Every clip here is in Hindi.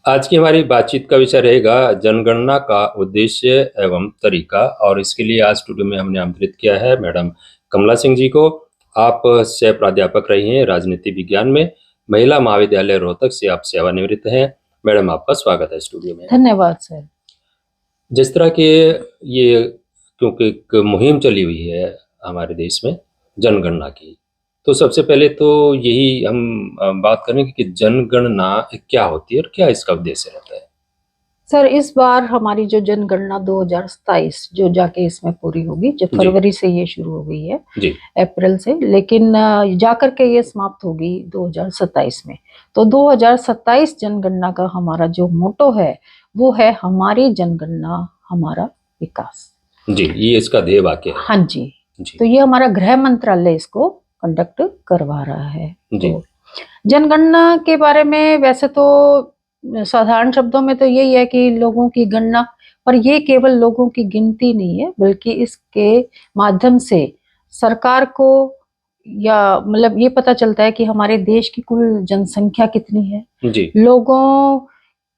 आज की हमारी बातचीत का विषय रहेगा जनगणना का उद्देश्य एवं तरीका। और इसके लिए आज स्टूडियो में हमने आमंत्रित किया है मैडम कमला सिंह जी को। आप सह प्राध्यापक रही हैं राजनीति विज्ञान में, महिला महाविद्यालय रोहतक से आप सेवानिवृत्त हैं। मैडम, आपका स्वागत है स्टूडियो में। धन्यवाद सर। जिस तरह के ये, क्योंकि एक मुहिम चली हुई है हमारे देश में जनगणना की, तो सबसे पहले तो यही हम बात करेंगे कि जनगणना क्या होती है और क्या इसका उद्देश्य रहता है। सर, इस बार हमारी जो जनगणना 2027 जो जाके इसमें पूरी होगी, जो फरवरी से ये शुरू हो गई है जी, अप्रैल से, लेकिन जाकर के ये समाप्त होगी 2027 में। तो 2027 जनगणना का हमारा जो मोटो है वो है हमारी जनगणना हमारा विकास। जी, ये इसका ध्येय वाक्य है। हाँ जी। तो ये हमारा गृह मंत्रालय इसको कंडक्ट करवा रहा है। जी। तो जनगणना के बारे में वैसे तो साधारण शब्दों में तो यही है कि लोगों की गणना, पर ये केवल लोगों की गिनती नहीं है, बल्कि इसके माध्यम से सरकार को या मतलब ये पता चलता है कि हमारे देश की कुल जनसंख्या कितनी है। जी। लोगों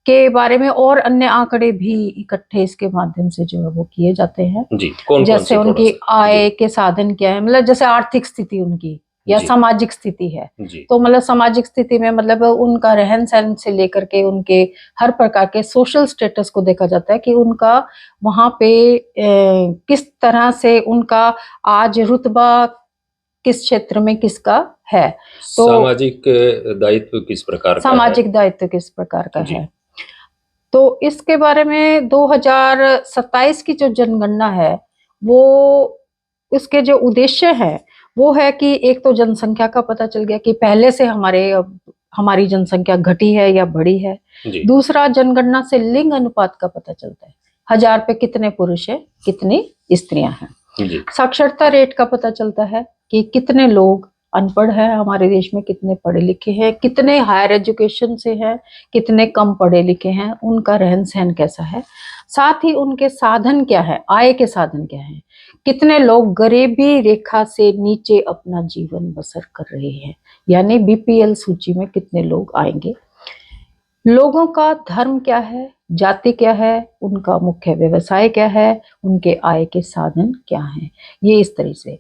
के बारे में और अन्य आंकड़े भी इकट्ठे इसके माध्यम से जो है वो किए जाते हैं। जी, कौन जैसे उनकी आय के साधन क्या है, मतलब जैसे आर्थिक स्थिति उनकी या सामाजिक स्थिति है। तो मतलब सामाजिक स्थिति में मतलब उनका रहन सहन से लेकर के उनके हर प्रकार के सोशल स्टेटस को देखा जाता है कि उनका वहां पे किस तरह से उनका आज रुतबा किस क्षेत्र में किसका है। तो सामाजिक दायित्व किस प्रकार का है, सामाजिक दायित्व किस प्रकार का है। तो इसके बारे में 2027 की जो जनगणना है वो उसके जो उद्देश्य है वो है कि एक तो जनसंख्या का पता चल गया कि पहले से हमारी जनसंख्या घटी है या बढ़ी है। दूसरा, जनगणना से लिंग अनुपात का पता चलता है, 1000 पे कितने पुरुष है कितनी स्त्रियां हैं। साक्षरता रेट का पता चलता है कि कितने लोग अनपढ़ है हमारे देश में, कितने पढ़े लिखे हैं, कितने हायर एजुकेशन से हैं, कितने कम पढ़े लिखे हैं, उनका रहन सहन कैसा है। साथ ही उनके साधन क्या है, आय के साधन क्या है, कितने लोग गरीबी रेखा से नीचे अपना जीवन बसर कर रहे हैं, यानी बीपीएल सूची में कितने लोग आएंगे। लोगों का धर्म क्या है, जाति क्या है, उनका मुख्य व्यवसाय क्या है, उनके आय के साधन क्या हैं। ये इस तरह से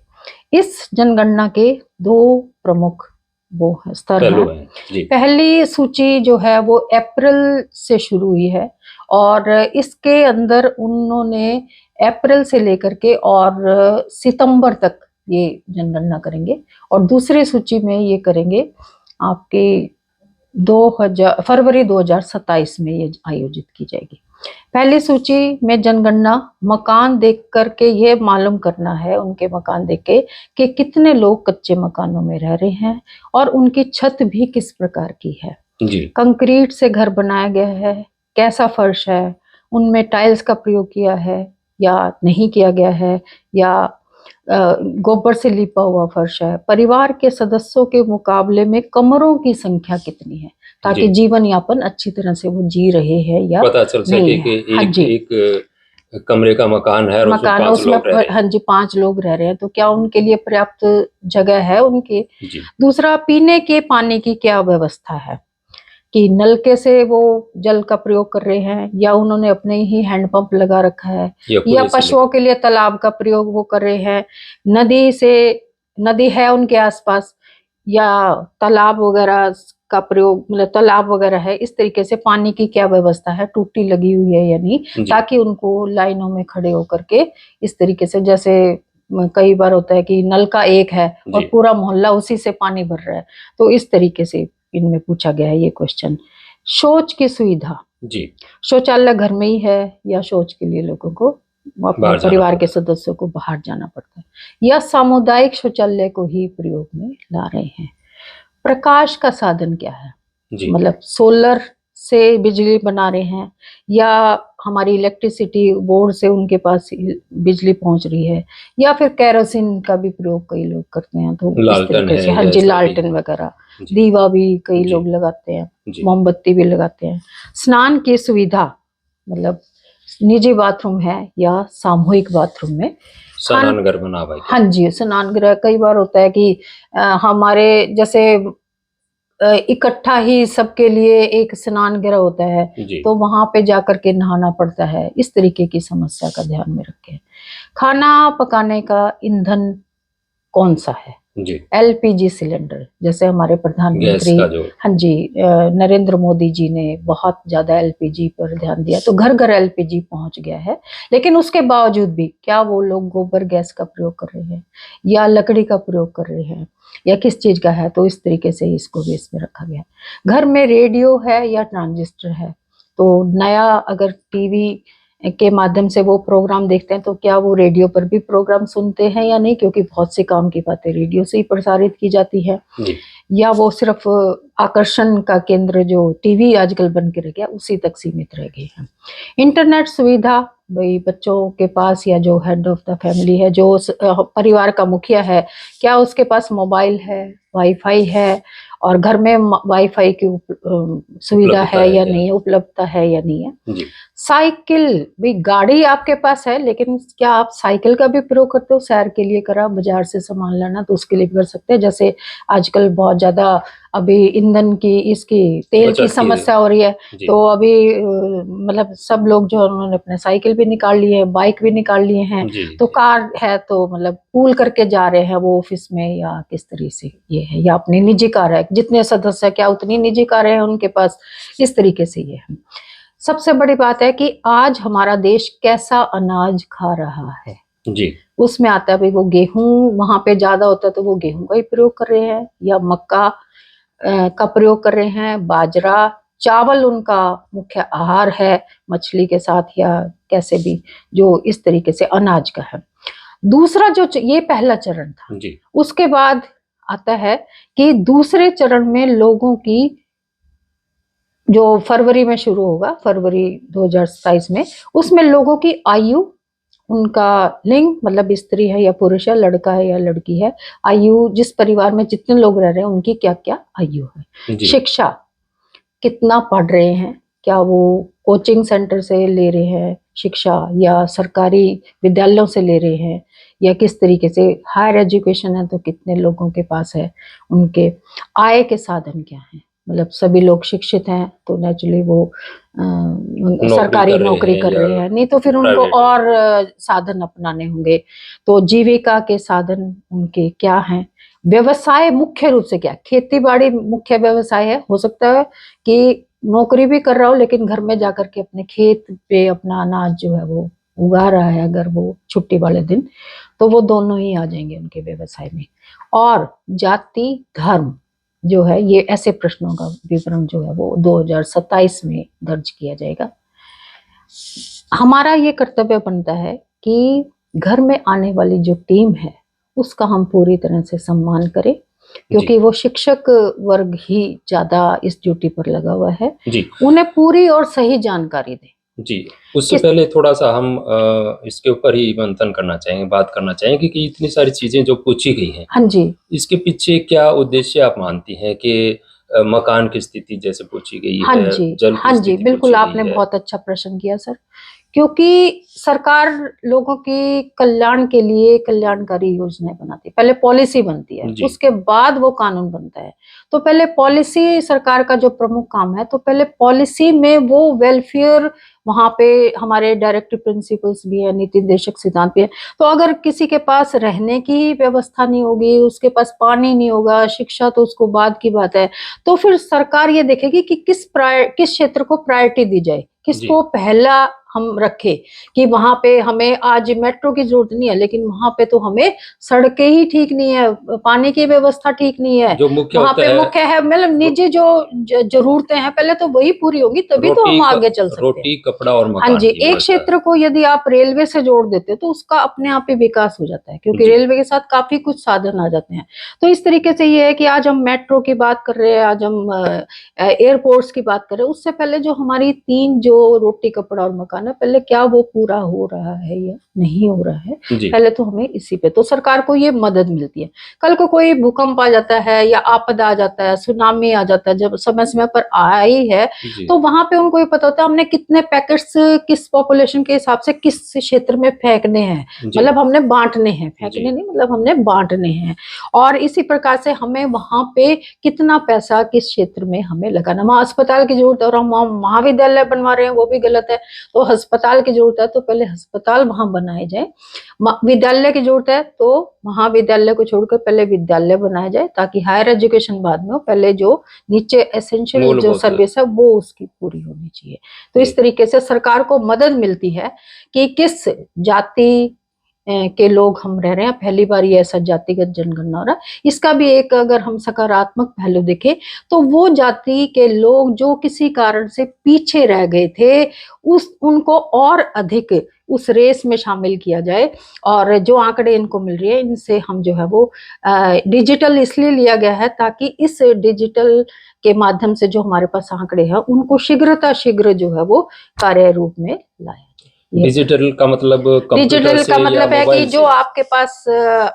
इस जनगणना के दो प्रमुख वो स्तर हैं। पहली सूची जो है वो अप्रैल से शुरू हुई है और इसके अंदर उन्होंने अप्रैल से लेकर के और सितंबर तक ये जनगणना करेंगे, और दूसरी सूची में ये करेंगे आपके फरवरी 2027 में ये आयोजित की जाएगी। पहली सूची में जनगणना मकान देख करके ये मालूम करना है, उनके मकान देख के, कि कितने लोग कच्चे मकानों में रह रहे हैं और उनकी छत भी किस प्रकार की है। कंक्रीट से घर बनाया गया है, कैसा फर्श है, उनमें टाइल्स का प्रयोग किया है या नहीं किया गया है, या गोबर से लिपा हुआ फर्श है। परिवार के सदस्यों के मुकाबले में कमरों की संख्या कितनी है, ताकि जीवन यापन अच्छी तरह से वो जी रहे हैं या पता चल सके कि एक कमरे का मकान है और उसमें 5 लोग रह रहे हैं, तो क्या उनके लिए पर्याप्त जगह है उनकी। दूसरा, पीने के पानी की क्या व्यवस्था है, कि नलके से वो जल का प्रयोग कर रहे हैं या उन्होंने अपने ही हैंडपंप लगा रखा है, या पशुओं के लिए तालाब का प्रयोग वो कर रहे हैं, नदी है उनके आसपास या तालाब वगैरह का प्रयोग, मतलब तालाब वगैरह है, इस तरीके से पानी की क्या व्यवस्था है, टूटी लगी हुई है या नहीं, ताकि उनको लाइनों में खड़े होकर के इस तरीके से, जैसे कई बार होता है कि नल का एक है और पूरा मोहल्ला उसी से पानी भर रहा है, तो इस तरीके से इनमें पूछा गया है ये क्वेश्चन। शौच की सुविधा, शौचालय घर में ही है या शौच के लिए लोगों को अपने परिवार के सदस्यों को बाहर जाना पड़ता है, या सामुदायिक शौचालय को ही प्रयोग में ला रहे हैं। प्रकाश का साधन क्या है, मतलब सोलर से बिजली बना रहे हैं या हमारी इलेक्ट्रिसिटी बोर्ड से उनके पास बिजली पहुंच रही है, या फिर केरोसिन का भी प्रयोग कई लोग करते हैं, तो इस तरीके से। हाँ जी, लालटेन वगैरह, दीवा भी कई लोग लगाते हैं, मोमबत्ती भी लगाते हैं। स्नान की सुविधा, मतलब निजी बाथरूम है या सामूहिक बाथरूम में स्नानघर बना हुआ है। हाँ जी, स्नानगृह। कई बार होता है कि हमारे जैसे इकट्ठा ही सबके लिए एक स्नान गृह होता है, जी तो वहां पे जाकर के नहाना पड़ता है। इस तरीके की समस्या का ध्यान में रखें। खाना पकाने का ईंधन कौन सा है? जी एलपीजी सिलेंडर, जैसे हमारे गैस प्रधानमंत्री, का जो हाँ जी, नरेंद्र मोदी जी ने बहुत ज्यादा एलपीजी पर ध्यान दिया, तो घर घर एलपीजी पहुंच गया है। लेकिन उसके बावजूद भी क्या वो लोग गोबर गैस का प्रयोग कर रहे हैं या लकड़ी का प्रयोग कर रहे हैं या किस चीज का है? तो इस तरीके से इसको भी इसमें रखा गया है। घर में रेडियो है या ट्रांजिस्टर है? तो नया अगर टीवी के माध्यम से वो प्रोग्राम देखते हैं तो क्या वो रेडियो पर भी प्रोग्राम सुनते हैं या नहीं? क्योंकि बहुत से काम की बातें रेडियो से ही प्रसारित की जाती है। जी या वो सिर्फ आकर्षण का केंद्र जो टीवी आजकल बन के रह गया उसी तक सीमित रह गई है। इंटरनेट सुविधा, भाई बच्चों के पास या जो हेड ऑफ द फैमिली है, जो परिवार का मुखिया है, क्या उसके पास मोबाइल है, वाईफाई है और घर में वाईफाई की सुविधा उपलब्धता है है या क्या? नहीं है, उपलब्धता है या नहीं है? जी साइकिल, भी गाड़ी आपके पास है लेकिन क्या आप साइकिल का भी प्रयोग करते हो सैर के लिए? करा बाजार से सामान लाना तो उसके लिए भी कर सकते हैं। जैसे आजकल बहुत ज्यादा अभी ईंधन की, इसकी तेल की बचत की समस्या हो रही है, जी तो अभी मतलब सब लोग जो उन्होंने अपने साइकिल भी निकाल लिए हैं, बाइक भी निकाल लिए हैं, जी तो जी कार है तो मतलब पूल करके जा रहे हैं वो ऑफिस में या किस तरह से ये है, या अपनी निजी कार है, जितने सदस्य क्या उतनी निजी कारें हैं उनके पास, इस तरीके से ये है। सबसे बड़ी बात है कि आज हमारा देश कैसा अनाज खा रहा है, जी उसमें आता है भाई वो गेहूं वहां पे ज्यादा होता है तो वो गेहूं का ही प्रयोग कर रहे हैं या मक्का का प्रयोग कर रहे हैं, बाजरा, चावल उनका मुख्य आहार है मछली के साथ या कैसे भी, जो इस तरीके से अनाज का है। दूसरा जो ये पहला चरण था, जी उसके बाद आता है कि दूसरे चरण में लोगों की, जो फरवरी में शुरू होगा, फरवरी 2027 में, उसमें लोगों की आयु, उनका लिंग मतलब स्त्री है या पुरुष है, लड़का है या लड़की है, आयु, जिस परिवार में जितने लोग रह रहे हैं उनकी क्या क्या आयु है, जी शिक्षा, कितना पढ़ रहे हैं, क्या वो कोचिंग सेंटर से ले रहे हैं शिक्षा या सरकारी विद्यालयों से ले रहे हैं या किस तरीके से, हायर एजुकेशन है तो कितने लोगों के पास है, उनके आय के साधन क्या हैं, मतलब सभी लोग शिक्षित हैं तो नेचुरली वो नौकरी सरकारी कर रहे नौकरी हैं कर या रहे हैं, नहीं तो फिर उनको प्राइवेट में और साधन अपनाने होंगे। तो जीविका के साधन उनके क्या हैं? व्यवसाय मुख्य रूप से क्या, खेती बाड़ी मुख्य व्यवसाय है, हो सकता है कि नौकरी भी कर रहा हो लेकिन घर में जाकर के अपने खेत पे अपना अनाज जो है वो उगा रहा है, अगर वो छुट्टी वाले दिन, तो वो दोनों ही आ जाएंगे उनके व्यवसाय में। और जाति धर्म जो है, ये ऐसे प्रश्नों का विवरण जो है वो 2027 में दर्ज किया जाएगा। हमारा ये कर्तव्य बनता है कि घर में आने वाली जो टीम है उसका हम पूरी तरह से सम्मान करें, जी क्योंकि वो शिक्षक वर्ग ही ज्यादा इस ड्यूटी पर लगा हुआ है, जी उन्हें पूरी और सही जानकारी दें। जी उससे किस, पहले थोड़ा-सा हम इसके ऊपर ही मंथन करना चाहेंगे, बात करना चाहेंगे कि इतनी सारी चीज़ें जो पूछी गई हैं, हाँ जी, इसके पीछे क्या उद्देश्य आप मानती हैं कि मकान की स्थिति जैसे पूछी गई हाँ है, जी, जल की हाँ जी, स्थिति बिल्कुल पूछी गई आपने है? बहुत अच्छा प्रश्न किया सर। क्योंकि सरकार लोगों की कल्याण के लिए कल्याणकारी योजनाएं बनाती है, पहले पॉलिसी बनती है, जी, उसके बाद वो कानून बनता है। तो पहले पॉलिसी सरकार का जो प्रमुख काम है, तो पहले पॉलिसी में वो वेलफेयर, वहां पे हमारे डायरेक्टिव प्रिंसिपल्स भी है, नीति निर्देशक सिद्धांत भी है। तो अगर किसी के पास रहने की व्यवस्था नहीं होगी, उसके पास पानी नहीं होगा, शिक्षा तो उसको बाद की बात है, तो फिर सरकार ये देखेगी कि किस क्षेत्र को प्रायोरिटी दी जाए, जी, किसको पहला हम रखें, कि वहां पे हमें आज मेट्रो की जरूरत नहीं है लेकिन वहां पे तो हमें सड़कें ही ठीक नहीं है, पानी की व्यवस्था ठीक नहीं है, जो मुख्य वहां होता पे है मुख्य है, मतलब रो निजी जो जरूरतें हैं पहले तो वही पूरी होगी तभी तो हम आगे चल सकते हैं। रोटी, कपड़ा और हाँ मकान जी, की एक व्यवस्था। क्षेत्र को यदि आप रेलवे से जोड़ देते हो तो उसका अपने आप ही विकास हो जाता है, क्योंकि जी, रेलवे के साथ काफी कुछ साधन आ जाते हैं। तो इस तरीके से ये है कि आज हम मेट्रो की बात कर रहे हैं, आज हम एयरपोर्ट्स की बात कर रहे हैं, उससे पहले जो हमारी तीन जो रोटी कपड़ा और मकान है, पहले क्या वो पूरा हो रहा है या नहीं हो रहा है, जी पहले तो हमें इसी पे, तो सरकार को ये मदद मिलती है। कल को कोई भूकंप आ जाता है या आपदा आ जाता है, सुनामी आ जाता है, जब समय समय पर आई है, जी तो वहां पे उनको ये पता होता है हमने कितने पैकेट्स किस पॉपुलेशन के हिसाब से किस क्षेत्र में फेंकने हैं, जी मतलब हमने बांटने हैं, जी फेंकने नहीं, मतलब हमने बांटने हैं। और इसी प्रकार से हमें वहां पे कितना पैसा किस क्षेत्र में हमें लगाना, वहां अस्पताल की जरूरत है और हम वहां महाविद्यालय बनवा रहे हैं, वो भी गलत है। तो अस्पताल की जरूरत है तो पहले अस्पताल वहां बनाए जाए, विद्यालय की जरूरत है तो महाविद्यालय को छोड़कर पहले विद्यालय बनाया जाए, ताकि हायर एजुकेशन बाद में हो, पहले जो नीचे एसेंशियल जो मूलभूत सर्विस है वो उसकी पूरी होनी चाहिए। तो जी इस तरीके से सरकार को मदद मिलती है कि किस जाति के लोग हम रह रहे हैं, पहली बार ये ऐसा जातिगत जनगणना हो रहा है। इसका भी एक अगर हम सकारात्मक पहलू देखें तो वो जाति के लोग जो किसी कारण से पीछे रह गए थे, उनको और अधिक उस रेस में शामिल किया जाए। और जो आंकड़े इनको मिल रही है इनसे हम जो है वो डिजिटल इसलिए लिया गया है ताकि इस डिजिटल के माध्यम से जो हमारे पास आंकड़े हैं उनको शीघ्र जो है वो कार्य रूप में लाया। डिजिटल का मतलब कंप्यूटर डिजिटल से का या मतलब है कि मोबाइल जो से? आपके पास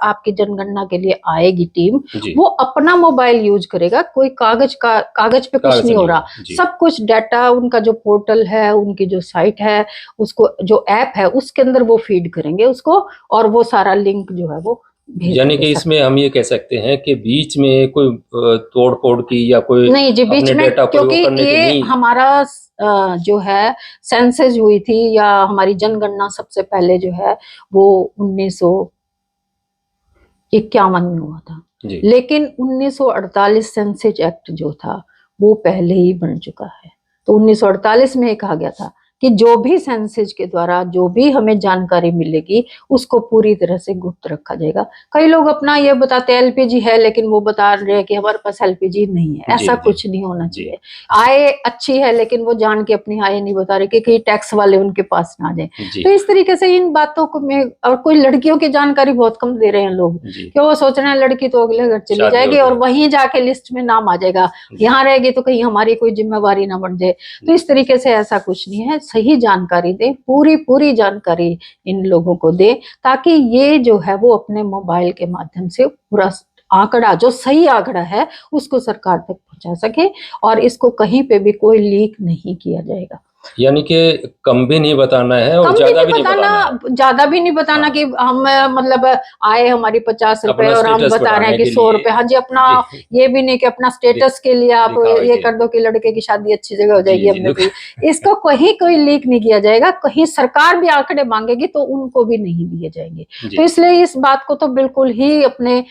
आपकी जनगणना के लिए आएगी टीम, जी वो अपना मोबाइल यूज करेगा, कोई कागज पे कुछ कागज नहीं हो नहीं रहा, जी सब कुछ डाटा उनका जो पोर्टल है, उनकी जो साइट है, उसको जो ऐप है उसके अंदर वो फीड करेंगे उसको, और वो सारा लिंक जो है वो भेज यानी देंगे कि सब। इसमें हम ये कह सकते हैं कि बीच में कोई तोड़ फोड़ की या कोई नहीं जी, बीच अपने में, डेटा को क्योंकि वो करने की ये नहीं। हमारा जो है सेंसस हुई थी या हमारी जनगणना सबसे पहले जो है वो 1951 में हुआ था, जी लेकिन 1948 सेंसस एक्ट जो था वो पहले ही बन चुका है। तो 1948 में कहा गया था कि जो भी सेंसस के द्वारा जो भी हमें जानकारी मिलेगी उसको पूरी तरह से गुप्त रखा जाएगा। कई लोग अपना ये बताते हैं एलपीजी है, लेकिन वो बता रहे हैं कि हमारे पास एलपीजी नहीं है, जी ऐसा जी कुछ नहीं होना जी चाहिए। आय अच्छी है लेकिन वो जान के अपनी आय नहीं बता रहे कि कहीं टैक्स वाले उनके पास ना आ जाए। जी तो इस तरीके से इन बातों को में, और कोई लड़कियों की जानकारी बहुत कम दे रहे हैं लोग, जी कि वो सोच रहे हैं लड़की तो अगले घर चली शादी हो जाएगी और जाए वहीं जाके लिस्ट में नाम आ जाएगा, जी यहाँ रहेगी तो कहीं हमारी कोई जिम्मेवारी ना बन जाए। तो इस तरीके से ऐसा कुछ नहीं है, सही जानकारी दे, पूरी जानकारी इन लोगों को दे, ताकि ये जो है वो अपने मोबाइल के माध्यम से पूरा आंकड़ा, जो सही आंकड़ा है उसको सरकार तक पहुंचा सके, और इसको कहीं पे भी कोई लीक नहीं किया जाएगा। यानी कि कम भी नहीं बताना है और कम भी ज्यादा नहीं भी नहीं बताना है। बताना, ज्यादा भी नहीं बताना हाँ कि हम मतलब आए हमारी 50 रुपए अपना और हम स्टेटस बता रहे हैं बढ़ाने कि के 100 लिए रुपए, हाँ जी, अपना जी ये भी नहीं कि अपना स्टेटस के लिए आप दिखावे ये के कर दो कि लड़के की शादी अच्छी जगह हो जी जाएगी जी हमने लुक तो। इसको कहीं कोई लीक नहीं किया जाएगा, कहीं सरकार भी आंकड़े मांगेगी तो उनको भी नहीं दिए जाएंगे। तो जी इसलिए इस बात को तो बिल्कुल ही अपने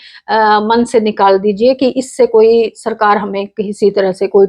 मन से निकाल दीजिए कि इससे कोई सरकार हमें किसी तरह से कोई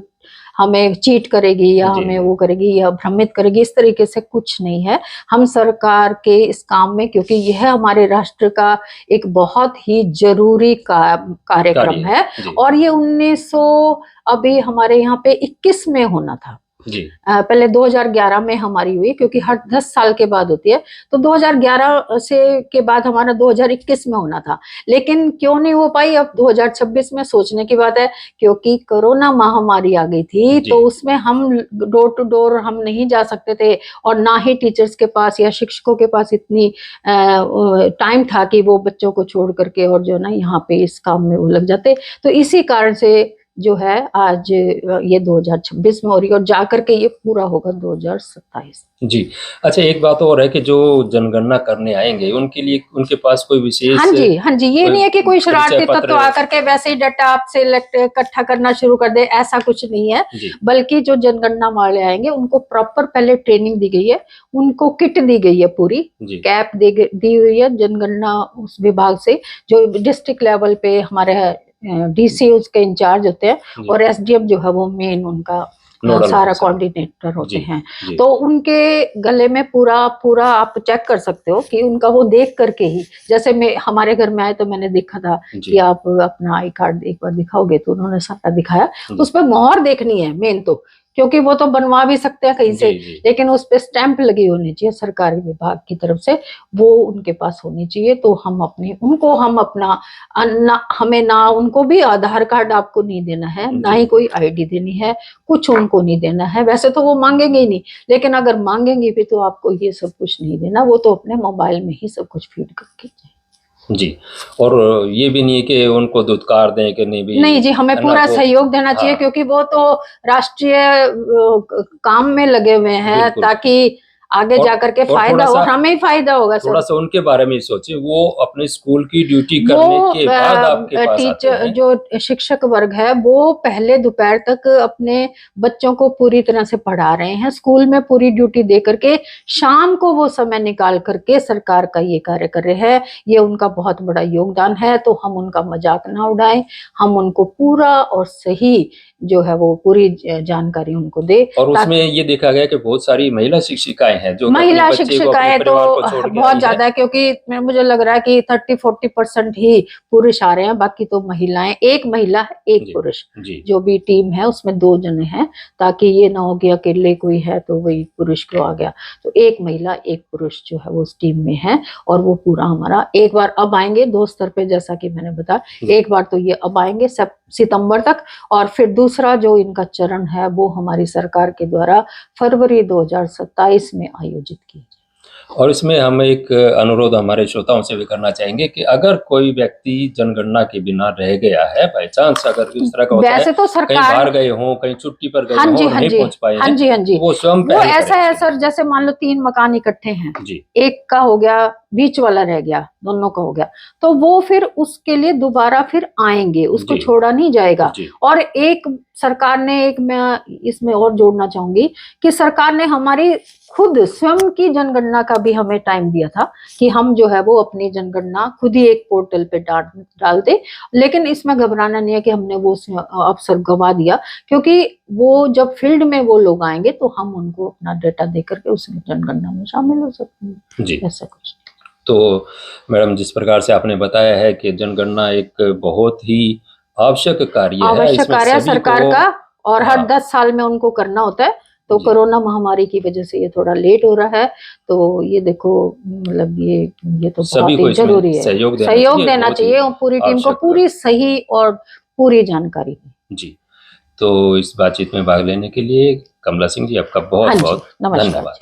हमें चीट करेगी या जी हमें वो करेगी या भ्रमित करेगी, इस तरीके से कुछ नहीं है। हम सरकार के इस काम में, क्योंकि यह हमारे राष्ट्र का एक बहुत ही जरूरी कार्यक्रम कार्य है, जी और ये 1900 अभी हमारे यहाँ पे 21 में होना था। जी पहले 2011 में हमारी हुई, क्योंकि हर 10 साल के बाद होती है, तो 2011 से के बाद हमारा 2021 में होना था, लेकिन क्यों नहीं हो पाई, अब 2026 में सोचने की बात है, क्योंकि कोरोना महामारी आ गई थी, जी तो उसमें हम डोर टू डोर हम नहीं जा सकते थे, और ना ही टीचर्स के पास या शिक्षकों के पास इतनी टाइम था कि वो बच्चों को छोड़ करके और जो ना यहाँ पे इस काम में वो लग जाते। तो इसी कारण से जो है आज ये 2026 में हो रही है, और जाकर के ये पूरा होगा 2027। जी अच्छा, एक बात और है कि जो जनगणना करने आएंगे उनके लिए उनके पास कोई हाँ विशेष जी, हाँ जी, ये कोई नहीं है कि कोई परिचय शरारती तत्व पत्र आकर के वैसे ही डाटा आपसे इकट्ठा करना शुरू कर दे, ऐसा कुछ नहीं है। जी बल्कि जो जनगणना वाले आएंगे उनको प्रॉपर पहले ट्रेनिंग दी गई है, उनको किट दी गई है, पूरी जी कैप दी हुई है जनगणना उस विभाग से, जो डिस्ट्रिक्ट लेवल पे हमारे डीसी उसके इंचार्ज होते हैं, जी और एसडीएम जो है वो मेन उनका नोडल सारा ऑफिसर कोऑर्डिनेटर होते जी हैं। जी तो उनके गले में पूरा आप चेक कर सकते हो कि उनका वो देख करके ही, जैसे मैं हमारे घर में आए तो मैंने देखा था जी कि आप अपना आई कार्ड एक बार दिखाओगे, तो उन्होंने सारा दिखाया, जी उस पर मोहर देखनी है मेन, तो क्योंकि वो तो बनवा भी सकते हैं कहीं से, जी जी लेकिन उस पे स्टैंप लगी होनी चाहिए सरकारी विभाग की तरफ से, वो उनके पास होनी चाहिए। तो हम अपनी उनको हम अपना हमें ना उनको भी आधार कार्ड आपको नहीं देना है, ना जी ही कोई आईडी देनी है, कुछ उनको नहीं देना है। वैसे तो वो मांगेंगे ही नहीं, लेकिन अगर मांगेंगे भी तो आपको ये सब कुछ नहीं देना, वो तो अपने मोबाइल में ही सब कुछ फीड करके। जी। और ये भी नहीं है कि उनको धुतकार दें कि नहीं भी, नहीं जी, हमें है ना, पूरा वो सहयोग देना चाहिए, हाँ क्योंकि वो तो राष्ट्रीय काम में लगे हुए हैं, बिल्कुल। ताकि आगे और जाकर के और फायदा थोड़ा हो, सा हमें ही फायदा होगा थोड़ा सर। सा उनके बारे में सोचिए, वो अपने स्कूल की ड्यूटी करने के बाद आपके वो पास आते टीचर हैं। जो शिक्षक वर्ग है वो पहले दोपहर तक अपने बच्चों को पूरी तरह से पढ़ा रहे हैं, स्कूल में पूरी ड्यूटी दे करके शाम को वो समय निकाल करके सरकार का ये कार्य कर रहे हैं। ये उनका बहुत बड़ा योगदान है, तो हम उनका मजाक ना उड़ाएं, हम उनको पूरा और सही जो है वो पूरी जानकारी उनको दे। और उसमें ताकि ये देखा गया कि बहुत सारी महिला शिक्षिकाएं हैं जो कि अपने महिला बच्चे को, अपने शिक्षिकाएं तो परिवार को छोड़ के बहुत आई हैं। ज्यादा है, क्योंकि मुझे लग रहा है कि 30-40% ही पुरुष आ रहे हैं, बाकी तो महिलाएं, एक महिला एक जी पुरुष। जी जो भी टीम है उसमें 2 जने हैं, ताकि ये ना हो कि अकेले कोई है तो वही पुरुष को आ गया। तो एक महिला एक पुरुष जो है वो उस टीम में है, और वो पूरा हमारा एक बार अब आएंगे 2 स्तर पे, जैसा कि मैंने बताया। एक बार तो ये अब आएंगे सितंबर तक, और फिर दूसरा जो इनका चरण है वो हमारी सरकार के द्वारा फरवरी 2027 में आयोजित की। और इसमें हम एक अनुरोध हमारे श्रोताओं से भी करना चाहेंगे कि अगर कोई व्यक्ति जनगणना के बिना रह गया है, बाई चांस अगर इस तरह का होता है, वैसे तो कहीं सरकार, बाहर गए हों, कहीं छुट्टी पर गए हाँ हों जी और हाँ नहीं जी, पहुंच पाए हाँ हैं, जी हाँ जी, तो वो स्वयं वो पहल ऐसा करें है इसके सर, जैसे मान लो 3 मकान इकट्ठे हैं, लिए। जी एक का हो गया, बीच वाला रह गया, दोनों का हो गया, तो वो फिर उसके लिए दोबारा फिर आएंगे, उसको जी छोड़ा नहीं जाएगा। जी और एक सरकार ने, एक मैं इसमें और जोड़ना चाहूंगी कि सरकार ने हमारी खुद स्वयं की जनगणना का भी हमें टाइम दिया था, कि हम जो है वो अपनी जनगणना खुद ही एक पोर्टल पे डाल दे। लेकिन इसमें घबराना नहीं है कि हमने वो अवसर गवा दिया, क्योंकि वो जब फील्ड में वो लोग आएंगे तो हम उनको अपना डेटा दे करके उस जनगणना में शामिल हो सकते हैं। जी। ऐसा कुछ। तो मैडम, जिस प्रकार से आपने बताया है कि जनगणना एक बहुत ही आवश्यक कार्य है, आवश्यक इसमें कार्य है सभी को, सरकार का, और हर हाँ 10 साल में उनको करना होता है। तो जी कोरोना महामारी की वजह से ये थोड़ा लेट हो रहा है, तो ये देखो, मतलब ये तो सभी बहुत को ही इसमें जरूरी है, सहयोग देना सहयोग चाहिए, देना बहुत ही चाहिए, और पूरी टीम को आवश्यक। पूरी सही और पूरी जानकारी। जी। तो इस बातचीत में भाग लेने के लिए कमला सिंह जी, आपका हाँ बहुत जी, बहुत नमस्कार। धन्यवाद।